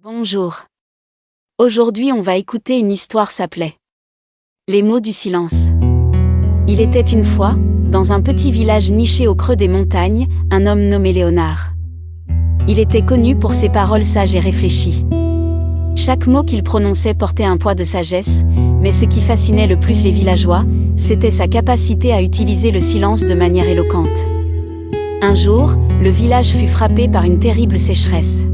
Bonjour. Aujourd'hui on va écouter une histoire s'appelait Les mots du silence. Il était une fois, dans un petit village niché au creux des montagnes, un homme nommé Léonard. Il était connu pour ses paroles sages et réfléchies. Chaque mot qu'il prononçait portait un poids de sagesse, mais ce qui fascinait le plus les villageois, c'était sa capacité à utiliser le silence de manière éloquente. Un jour, le village fut frappé par une terrible sécheresse.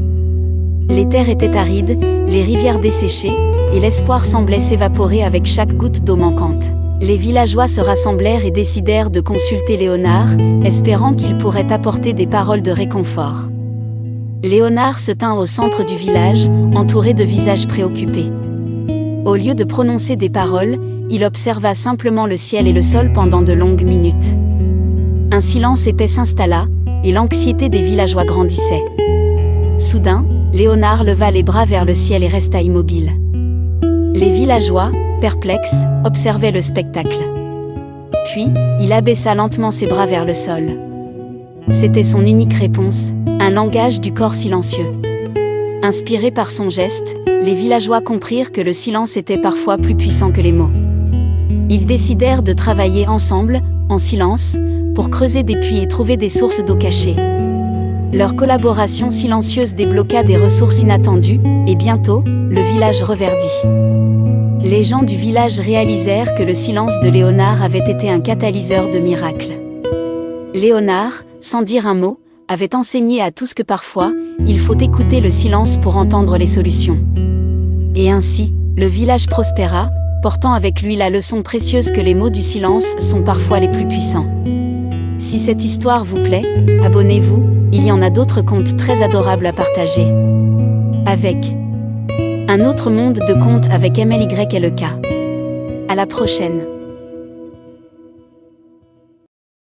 Les terres étaient arides, les rivières desséchées, et l'espoir semblait s'évaporer avec chaque goutte d'eau manquante. Les villageois se rassemblèrent et décidèrent de consulter Léonard, espérant qu'il pourrait apporter des paroles de réconfort. Léonard se tint au centre du village, entouré de visages préoccupés. Au lieu de prononcer des paroles, il observa simplement le ciel et le sol pendant de longues minutes. Un silence épais s'installa, et l'anxiété des villageois grandissait. Soudain, Léonard leva les bras vers le ciel et resta immobile. Les villageois, perplexes, observaient le spectacle. Puis, il abaissa lentement ses bras vers le sol. C'était son unique réponse, un langage du corps silencieux. Inspirés par son geste, les villageois comprirent que le silence était parfois plus puissant que les mots. Ils décidèrent de travailler ensemble, en silence, pour creuser des puits et trouver des sources d'eau cachées. Leur collaboration silencieuse débloqua des ressources inattendues, et bientôt, le village reverdit. Les gens du village réalisèrent que le silence de Léonard avait été un catalyseur de miracles. Léonard, sans dire un mot, avait enseigné à tous que parfois, il faut écouter le silence pour entendre les solutions. Et ainsi, le village prospéra, portant avec lui la leçon précieuse que les mots du silence sont parfois les plus puissants. Si cette histoire vous plaît, abonnez-vous, il y en a d'autres contes très adorables à partager. Avec un autre monde de contes avec MLYLK. À la prochaine.